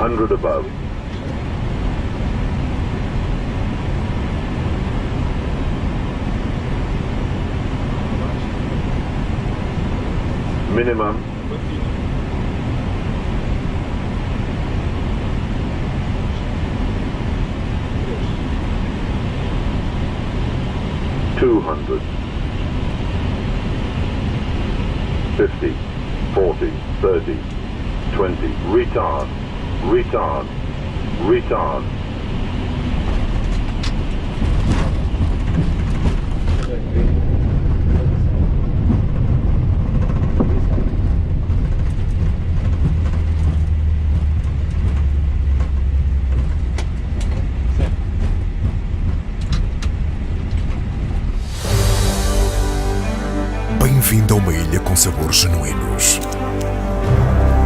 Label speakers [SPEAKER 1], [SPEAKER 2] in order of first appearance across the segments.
[SPEAKER 1] 200 above. Minimum. $200. 50, 40, 30, 20. Retard, retard, retard.
[SPEAKER 2] Bem-vindo a uma ilha com sabores genuínos,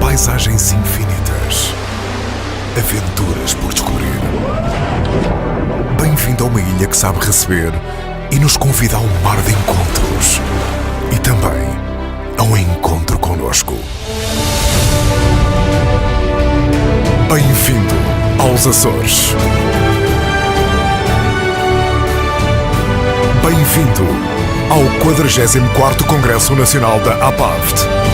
[SPEAKER 2] paisagens infinitas, aventuras por descobrir. Bem-vindo a uma ilha que sabe receber e nos convida a um mar de encontros e também a um encontro connosco. Bem-vindo aos Açores. Bem-vindo ao 44º Congresso Nacional da APAVT.